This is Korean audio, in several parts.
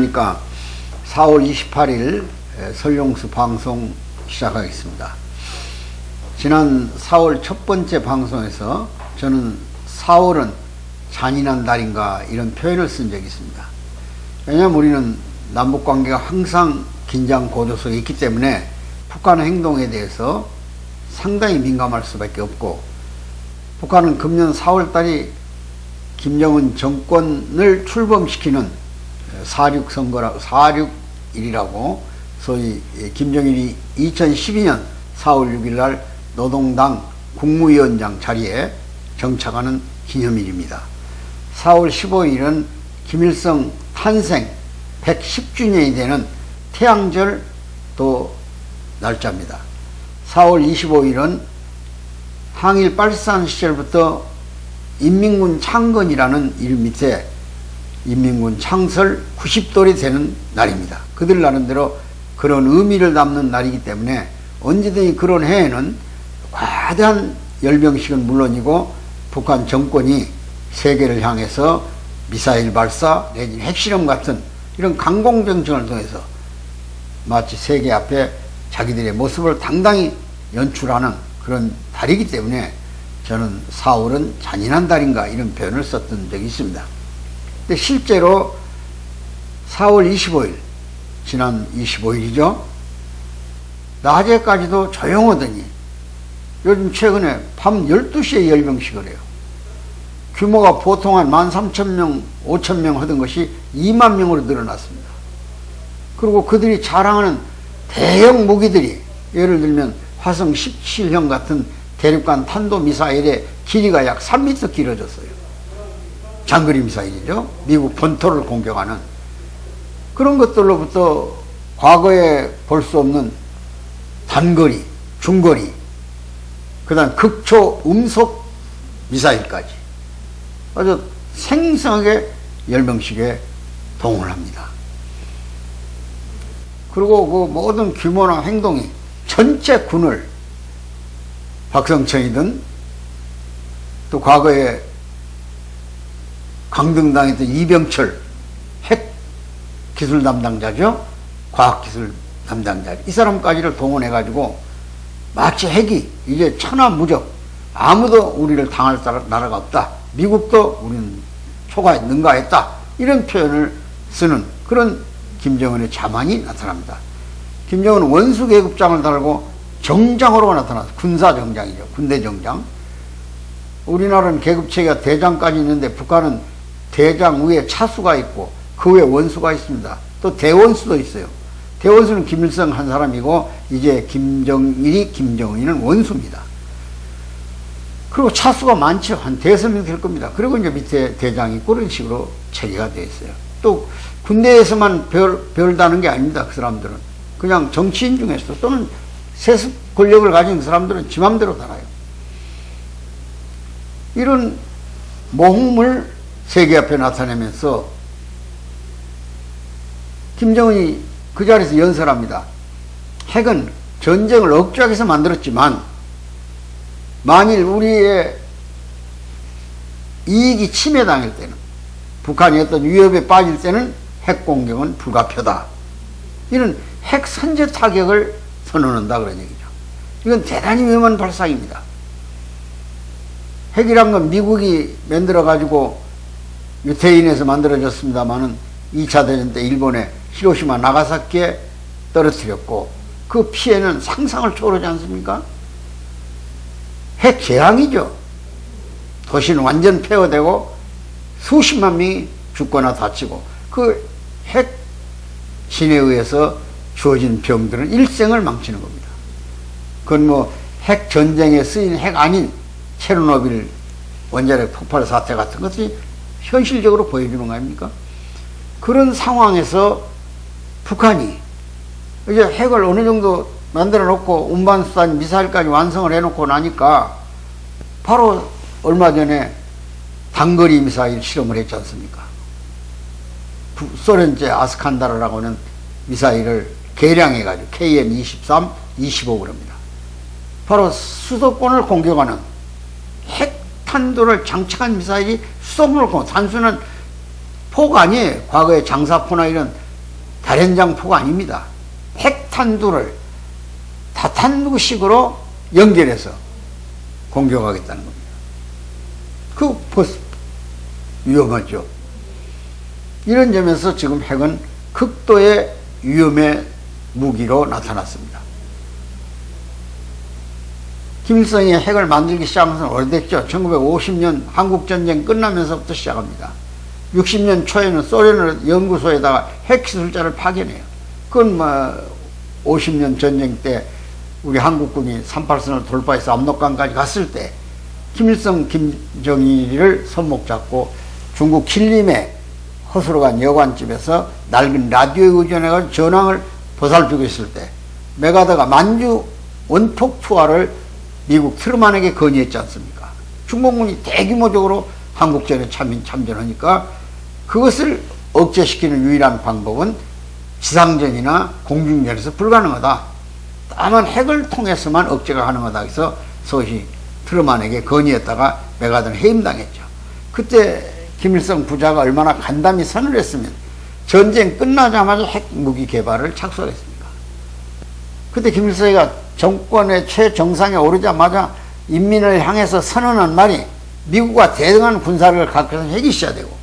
안녕하십니까. 4월 28일 설용수 방송 시작하겠습니다. 지난 4월 첫 번째 방송에서 저는 4월은 잔인한 달인가 이런 표현을 쓴 적이 있습니다. 왜냐하면 우리는 남북관계가 항상 긴장 고조 속에 있기 때문에 북한 행동에 대해서 상당히 민감할 수밖에 없고, 북한은 금년 4월 달이 김정은 정권을 출범시키는 4.6 선거라고, 4.6일이라고, 소위 김정일이 2012년 4월 6일 날 노동당 국무위원장 자리에 정착하는 기념일입니다. 4월 15일은 김일성 탄생 110주년이 되는 태양절 또 날짜입니다. 4월 25일은 항일 빨산 시절부터 인민군 창건이라는 이름 밑에 인민군 창설 90돌이 되는 날입니다. 그들 나름대로 그런 의미를 담는 날이기 때문에 언제든지 그런 해에는 과대한 열병식은 물론이고 북한 정권이 세계를 향해서 미사일 발사 내지 핵실험 같은 이런 강공정책을 통해서 마치 세계 앞에 자기들의 모습을 당당히 연출하는 그런 달이기 때문에 저는 4월은 잔인한 달인가 이런 표현을 썼던 적이 있습니다. 근데 실제로 4월 25일, 지난 25일이죠. 낮에까지도 조용하더니 요즘 최근에 밤 12시에 열병식을 해요. 규모가 보통 한 13,000명, 5,000명 하던 것이 2만 명으로 늘어났습니다. 그리고 그들이 자랑하는 대형 무기들이, 예를 들면 화성 17형 같은 대륙간 탄도미사일의 길이가 약 3m 길어졌어요. 장거리 미사일이죠. 미국 본토를 공격하는 그런 것들로부터 과거에 볼 수 없는 단거리, 중거리, 그 다음 극초 음속 미사일까지 아주 생생하게 열병식에 동원을 합니다. 그리고 그 모든 규모나 행동이 전체 군을, 박성천이든 또 과거에 강등당했던 이병철 핵기술 담당자죠. 과학기술 담당자. 이 사람까지를 동원해가지고 마치 핵이 이제 천하무적, 아무도 우리를 당할 나라가 없다. 미국도 우리는 초과에 능가했다. 이런 표현을 쓰는 그런 김정은의 자만이 나타납니다. 김정은은 원수계급장을 달고 정장으로 나타났어요. 군사정장이죠. 군대정장. 우리나라는 계급체계가 대장까지 있는데 북한은 대장 위에 차수가 있고 그 위에 원수가 있습니다. 또 대원수도 있어요. 대원수는 김일성 한 사람이고 이제 김정일이, 김정은이는 원수입니다. 그리고 차수가 많죠. 한 5명 될 겁니다. 그리고 이제 밑에 대장이 있고 그런 식으로 체계가 되어 있어요. 또 군대에서만 별다는 게 아닙니다. 그 사람들은 그냥 정치인 중에서 또는 세습 권력을 가진 사람들은 지 맘대로 달아요. 이런 모험을 세계 앞에 나타내면서 김정은이 그 자리에서 연설합니다. 핵은 전쟁을 억제하기 위해서 만들었지만 만일 우리의 이익이 침해당할 때는, 북한이 어떤 위협에 빠질 때는 핵 공격은 불가피하다. 이런 핵 선제 타격을 선언한다 그런 얘기죠. 이건 대단히 위험한 발상입니다. 핵이란 건 미국이 만들어 가지고 유태인에서 만들어졌습니다만은 2차 대전 때 일본에 히로시마 나가사키에 떨어뜨렸고 그 피해는 상상을 초월하지 않습니까? 핵 재앙이죠. 도시는 완전 폐허되고 수십만 명이 죽거나 다치고 그 핵 신에 의해서 주어진 병들은 일생을 망치는 겁니다. 그건 뭐 핵 전쟁에 쓰인 핵 아닌 체르노빌 원자력 폭발 사태 같은 것이 현실적으로 보여주는 거 아닙니까? 그런 상황에서 북한이 이제 핵을 어느 정도 만들어 놓고 운반수단 미사일까지 완성을 해놓고 나니까 바로 얼마 전에 단거리 미사일 실험을 했지 않습니까? 소련제 아스칸다르라고 하는 미사일을 개량해가지고 KN-23, 25g입니다. 바로 수도권을 공격하는 핵탄두를 장착한 미사일이 수도권을 공격, 단순한 포가 아니에요. 과거에 장사포나 이런 다련장포가 아닙니다. 핵탄두를 다탄두식으로 연결해서 공격하겠다는 겁니다. 그 벌써 위험하죠. 이런 점에서 지금 핵은 극도의 위험의 무기로 나타났습니다. 김일성이 핵을 만들기 시작한 것은 오래됐죠. 1950년 한국전쟁 끝나면서부터 시작합니다. 60년 초에는 소련 연구소에다가 핵기술자를 파견해요. 그건 50년 전쟁 때 우리 한국군이 38선을 돌파해서 압록강까지 갔을 때 김일성, 김정일을 손목 잡고 중국 길림에 허수로 간 여관집에서 낡은 라디오에 의존해서 전황을 보살피고 있을 때 메가더가 만주 원폭 투하를 미국 트루만에게 건의했지 않습니까? 중공군이 대규모적으로 한국전에 참전하니까 그것을 억제시키는 유일한 방법은 지상전이나 공중전에서 불가능하다. 다만 핵을 통해서만 억제가 가능하다 해서 소위 트루만에게 건의했다가 메가더는 해임당했죠. 그때 김일성 부자가 얼마나 간담히 선을 했으면 전쟁 끝나자마자 핵무기 개발을 착수하겠습니까? 그때 김일성이가 정권의 최정상에 오르자마자 인민을 향해서 선언한 말이 미국과 대등한 군사력을 갖고 있어서 핵이 있어야 되고,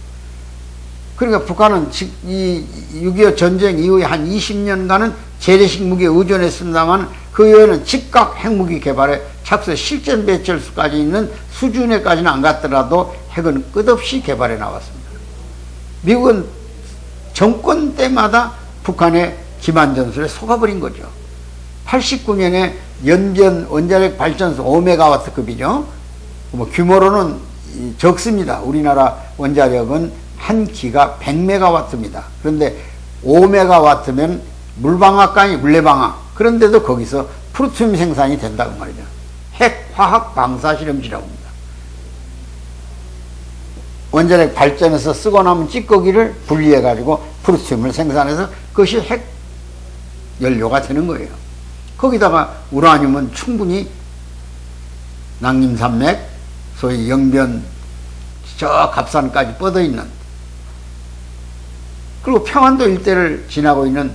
그러니까 북한은 이 6.25 전쟁 이후에 한 20년간은 재래식 무기에 의존했습니다만 그 이후에는 즉각 핵무기 개발에 착수, 실전 배출수까지 있는 수준에까지는 안 갔더라도 핵은 끝없이 개발해 나왔습니다. 미국은 정권 때마다 북한의 기만 전술에 속아버린 거죠. 89년에 연변 원자력 발전소 5메가와트급이죠. 규모로는 적습니다. 우리나라 원자력은 한 기가 100메가와트입니다. 그런데 5메가와트면 물방앗간이 물레방앗. 그런데도 거기서 프루토늄 생산이 된다고 말이죠. 핵, 화학, 방사 실험지라고 합니다. 원자력 발전에서 쓰고 남은 찌꺼기를 분리해가지고 프루토늄을 생산해서 그것이 핵 연료가 되는 거예요. 거기다가 우라늄은 충분히 낭림산맥, 소위 영변 저 갑산까지 뻗어 있는, 그리고 평안도 일대를 지나고 있는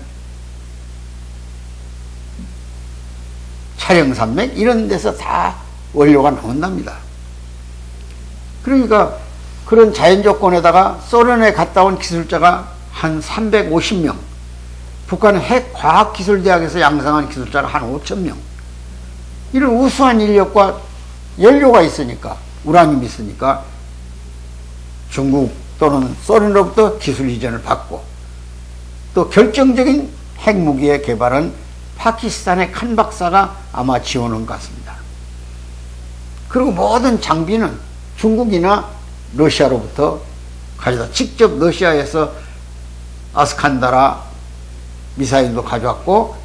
촬영산맥 이런 데서 다 원료가 나온답니다. 그러니까 그런 자연 조건에다가 소련에 갔다 온 기술자가 한 350명, 북한은 핵과학기술대학에서 양성한 기술자가 한 5,000명. 이런 우수한 인력과 연료가 있으니까, 우라늄이 있으니까 중국 또는 소련으로부터 기술 이전을 받고, 또 결정적인 핵무기의 개발은 파키스탄의 칸 박사가 아마 지원한 것 같습니다. 그리고 모든 장비는 중국이나 러시아로부터 가져다, 직접 러시아에서 아스칸다라 미사일도 가져왔고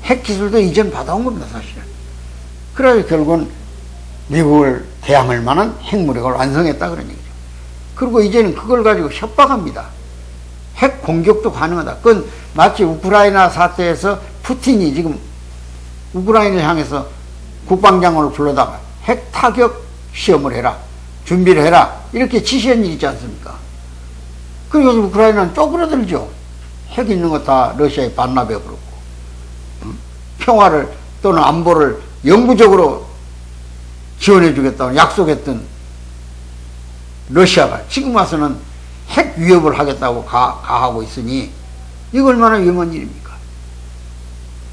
핵기술도 이전 받아온 겁니다, 사실은. 그래서 결국은 미국을 대항할 만한 핵무력을 완성했다 그런 얘기죠. 그리고 이제는 그걸 가지고 협박합니다. 핵 공격도 가능하다. 그건 마치 우크라이나 사태에서 푸틴이 지금 우크라이나를 향해서 국방장관을 불러다가 핵 타격 시험을 해라, 준비를 해라, 이렇게 지시한 일이 있지 않습니까? 그리고 우크라이나는 쪼그라들죠. 핵 있는 거 다 러시아에 반납해버렸고, 평화를 또는 안보를 영구적으로 지원해주겠다고 약속했던 러시아가 지금 와서는 핵 위협을 하겠다고 가하고 있으니 이거 얼마나 위험한 일입니까?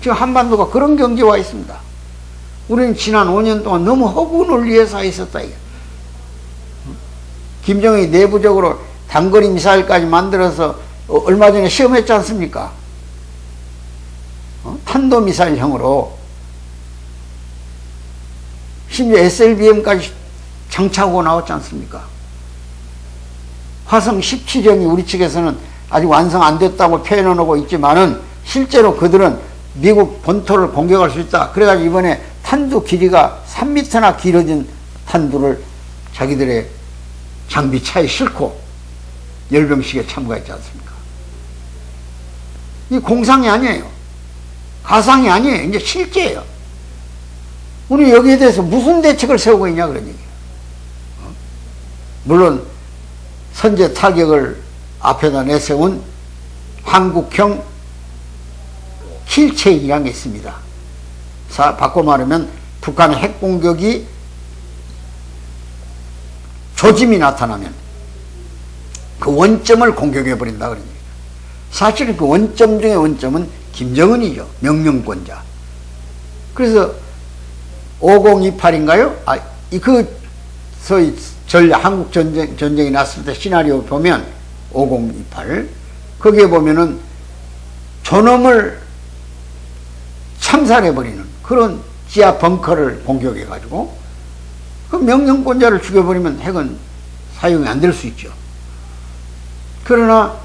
지금 한반도가 그런 경지에 와 있습니다. 우리는 지난 5년 동안 너무 허구 논리에 서 있었다. 이게. 김정은이 내부적으로 단거리 미사일까지 만들어서 얼마 전에 시험했지 않습니까? 탄도미사일형으로 심지어 SLBM까지 장착하고 나왔지 않습니까? 화성 17형이 우리 측에서는 아직 완성 안 됐다고 표현하고 있지만은 실제로 그들은 미국 본토를 공격할 수 있다. 그래가지고 이번에 탄두 길이가 3m나 길어진 탄두를 자기들의 장비차에 싣고 열병식에 참가했지 않습니까? 이 공상이 아니에요. 가상이 아니에요. 이제 실제예요. 우리 여기에 대해서 무슨 대책을 세우고 있냐 그런 얘기예요. 물론 선제 타격을 앞에다 내세운 한국형 킬체인이라는 게 있습니다. 바꿔 말하면 북한의 핵공격이 조짐이 나타나면 그 원점을 공격해버린다 그런 얘기예요. 사실은 그 원점 중에 원점은 김정은이죠. 명령권자. 그래서 5028인가요? 소위 한국 전쟁이 났을 때 시나리오 보면 5028 거기에 보면은 저놈을 참살해버리는 그런 지하 벙커를 공격해가지고 그 명령권자를 죽여버리면 핵은 사용이 안 될 수 있죠. 그러나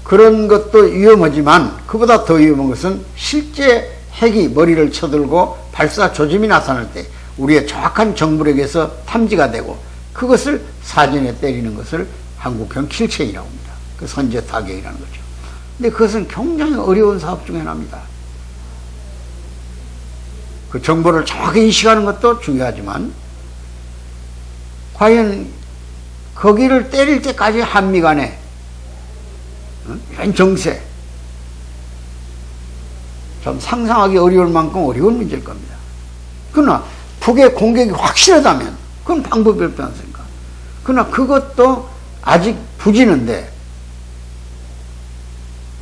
그런 것도 위험하지만 그보다 더 위험한 것은 실제 핵이 머리를 쳐들고 발사 조짐이 나타날 때 우리의 정확한 정보력에서 탐지가 되고 그것을 사전에 때리는 것을 한국형 킬체인이라고 합니다. 그 선제 타격이라는 거죠. 근데 그것은 굉장히 어려운 사업 중에 하나입니다. 그 정보를 정확히 인식하는 것도 중요하지만 과연 거기를 때릴 때까지 한미 간에 이런 정세 좀 상상하기 어려울 만큼 어려운 문제일 겁니다. 그러나 북의 공격이 확실하다면 그건 방법이 없지 않습니까? 그러나 그것도 아직 부지는데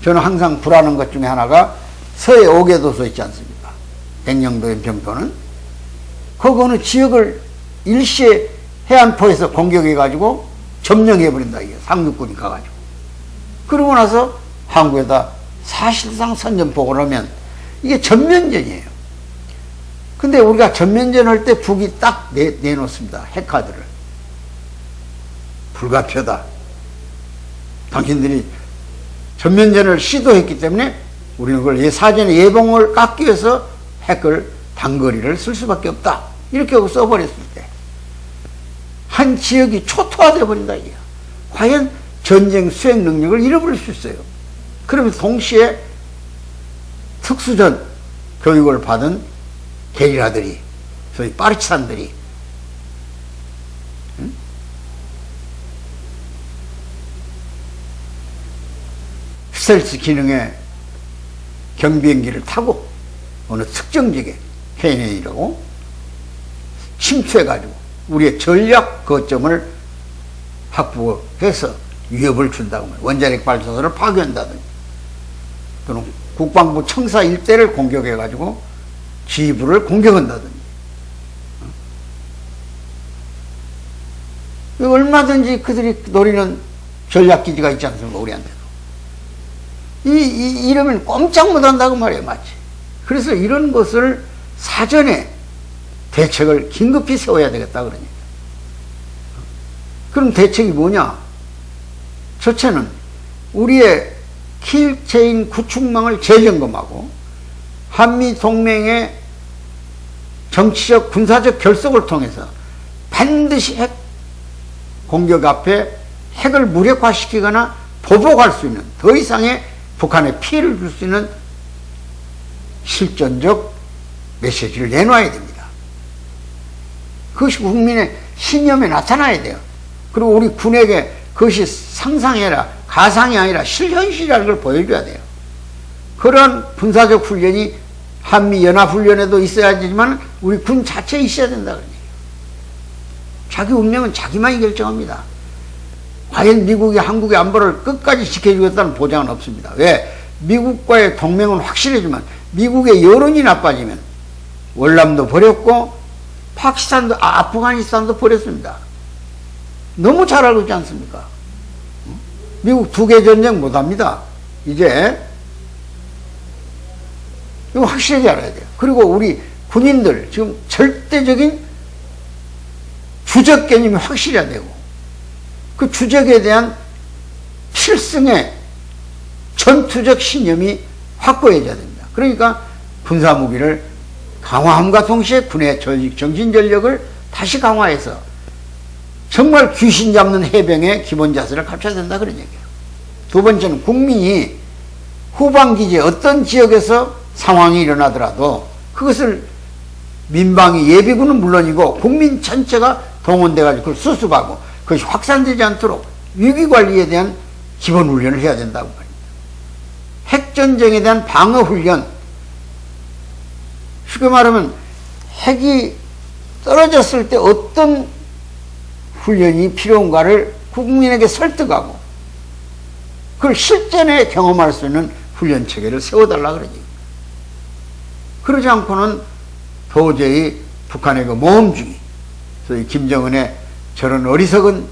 저는 항상 불안한 것 중에 하나가 서해 5개도소 있지 않습니까? 백령도 연평도는 거기 어느 지역을 일시에 해안포에서 공격해가지고 점령해버린다 이게 상륙군이 가가지고 그러고 나서 한국에다 사실상 선전포고를 하면 이게 전면전이에요. 근데 우리가 전면전 할 때 북이 딱 내놓습니다. 핵카드를. 불가피하다. 당신들이 전면전을 시도했기 때문에 우리는 그걸 사전에 예방을 깎기 위해서 핵을 단거리를 쓸 수밖에 없다. 이렇게 하고 써버렸을 때 한 지역이 초토화되어 버린다 이게. 과연 전쟁 수행 능력을 잃어버릴 수 있어요. 그러면서 동시에 특수전 교육을 받은 게리라들이 소위 파르치산들이 스텔스 기능의 경비행기를 타고 어느 특정 지역에 해내려고 침투해가지고 우리의 전략 거점을 확보해서 위협을 준다고 말이에요. 원자력 발전소를 파괴한다든지 또는 국방부 청사 일대를 공격해가지고 지휘부를 공격한다든지 얼마든지 그들이 노리는 전략기지가 있지 않습니까? 우리한테도. 이러면 꼼짝 못한다고 말이에요. 마치. 그래서 이런 것을 사전에 대책을 긴급히 세워야 되겠다 그러니까. 그럼 대책이 뭐냐? 첫째는 우리의 킬체인 구축망을 재점검하고 한미 동맹의 정치적 군사적 결속을 통해서 반드시 핵 공격 앞에 핵을 무력화시키거나 보복할 수 있는 더 이상의 북한에 피해를 줄 수 있는 실전적 메시지를 내놔야 됩니다. 그것이 국민의 신념에 나타나야 돼요. 그리고 우리 군에게 그것이 상상해라 가상이 아니라 실현실이라는 걸 보여줘야 돼요. 그런 군사적 훈련이 한미연합훈련에도 있어야지만 우리 군 자체에 있어야 된다 그런 얘기예요. 자기 운명은 자기만이 결정합니다. 과연 미국이 한국의 안보를 끝까지 지켜주겠다는 보장은 없습니다. 왜? 미국과의 동맹은 확실하지만 미국의 여론이 나빠지면 월남도 버렸고 파키스탄도 아프가니스탄도 버렸습니다. 너무 잘 알고 있지 않습니까? 미국 2개 전쟁 못합니다. 이제 이거 확실하게 알아야 돼요. 그리고 우리 군인들 지금 절대적인 주적 개념이 확실해야 되고 그 주적에 대한 필승의 전투적 신념이 확고해져야 됩니다. 그러니까 군사무기를 강화함과 동시에 군의 정신전력을 다시 강화해서 정말 귀신 잡는 해병의 기본 자세를 갖춰야 된다 그런 얘기예요. 두 번째는 국민이 후방기지에 어떤 지역에서 상황이 일어나더라도 그것을 민방위 예비군은 물론이고 국민 전체가 동원돼가지고 그걸 수습하고 그것이 확산되지 않도록 위기관리에 대한 기본 훈련을 해야 된다고 말입니다. 핵전쟁에 대한 방어훈련, 쉽게 말하면 핵이 떨어졌을 때 어떤 훈련이 필요한가를 국민에게 설득하고 그걸 실전에 경험할 수 있는 훈련 체계를 세워달라 그러지. 그러지 않고는 도저히 북한의 그 모험주의, 소위 김정은의 저런 어리석은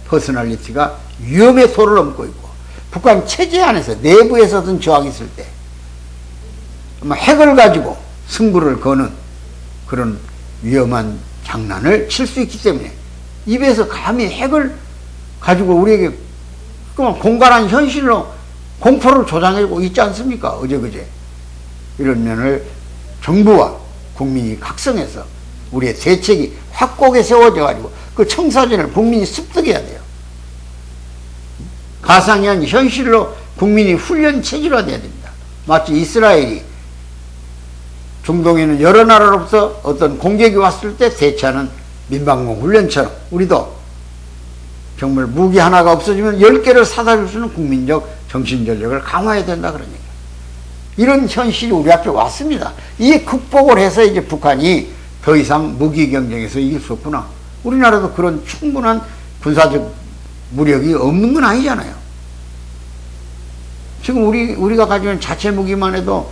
퍼스널리티가 위험의 도를 넘고 있고, 북한 체제 안에서 내부에서든 저항이 있을 때 아마 핵을 가지고 승부를 거는 그런 위험한 장난을 칠 수 있기 때문에 입에서 감히 핵을 가지고 우리에게 그만 공갈한 현실로 공포를 조장하고 있지 않습니까? 어제그제. 이런 면을 정부와 국민이 각성해서 우리의 대책이 확고하게 세워져 가지고 그 청사진을 국민이 습득해야 돼요. 가상이 아닌 현실로 국민이 훈련 체질화돼야 됩니다. 마치 이스라엘이 중동에는 여러 나라로부터 어떤 공격이 왔을 때 대처하는 민방공 훈련처럼 우리도 정말 무기 하나가 없어지면 10개를 사다 줄 수 있는 국민적 정신전력을 강화해야 된다 그런 얘기예요. 이런 현실이 우리 앞에 왔습니다. 이에 극복을 해서 이제 북한이 더 이상 무기 경쟁에서 이길 수 없구나. 우리나라도 그런 충분한 군사적 무력이 없는 건 아니잖아요. 지금 우리가 가지고 있는 자체 무기만 해도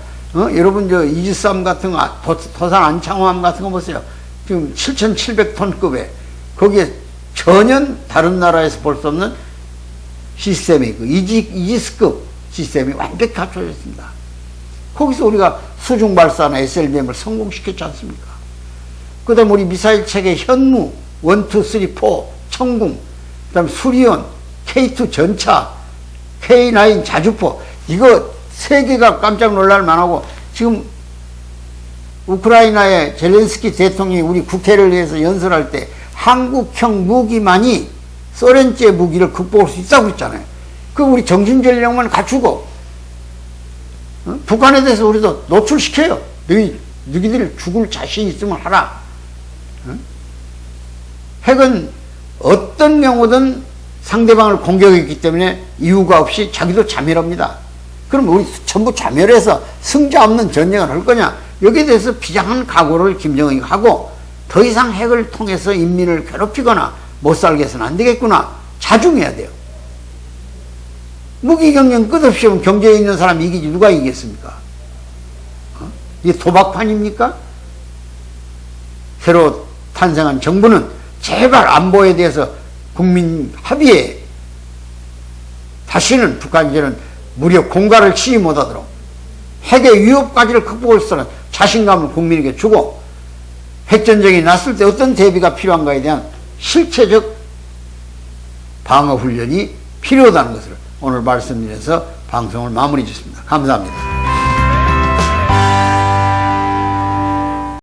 여러분 저 이지스함 같은 거, 도산 안창호함 같은 거 보세요. 지금 7,700톤급에 거기에 전혀 다른 나라에서 볼 수 없는 시스템이 그 이지스급 시스템이 완벽히 갖춰져 있습니다. 거기서 우리가 수중 발사나 SLBM을 성공시켰지 않습니까? 그 다음에 우리 미사일 체계 현무 1, 2, 3, 4 청궁, 그 다음에 수리온 K2 전차, K9 자주포, 이거 세계가 깜짝 놀랄 만하고, 지금 우크라이나의 젤렌스키 대통령이 우리 국회를 위해서 연설할 때 한국형 무기만이 소련제 무기를 극복할 수 있다고 했잖아요. 그 우리 정신전력만 갖추고 북한에 대해서 우리도 노출시켜요. 너희들이 죽을 자신 있으면 하라. 핵은 어떤 경우든 상대방을 공격했기 때문에 이유가 없이 자기도 자멸합니다. 그럼 우리 전부 자멸해서 승자 없는 전쟁을 할 거냐? 여기에 대해서 비장한 각오를 김정은이 하고, 더 이상 핵을 통해서 인민을 괴롭히거나 못 살게 해서는 안 되겠구나. 자중해야 돼요. 무기 경쟁 끝없이 하면 경제에 있는 사람이 이기지 누가 이기겠습니까? 이게 도박판입니까? 새로 탄생한 정부는 제발 안보에 대해서 국민 합의에 다시는 북한 이제는 무력 공갈을 취임 못하도록 핵의 위협까지를 극복할 수 있는 자신감을 국민에게 주고, 핵전쟁이 났을 때 어떤 대비가 필요한가에 대한 실체적 방어훈련이 필요하다는 것을 오늘 말씀드려서 방송을 마무리 짓습니다. 감사합니다.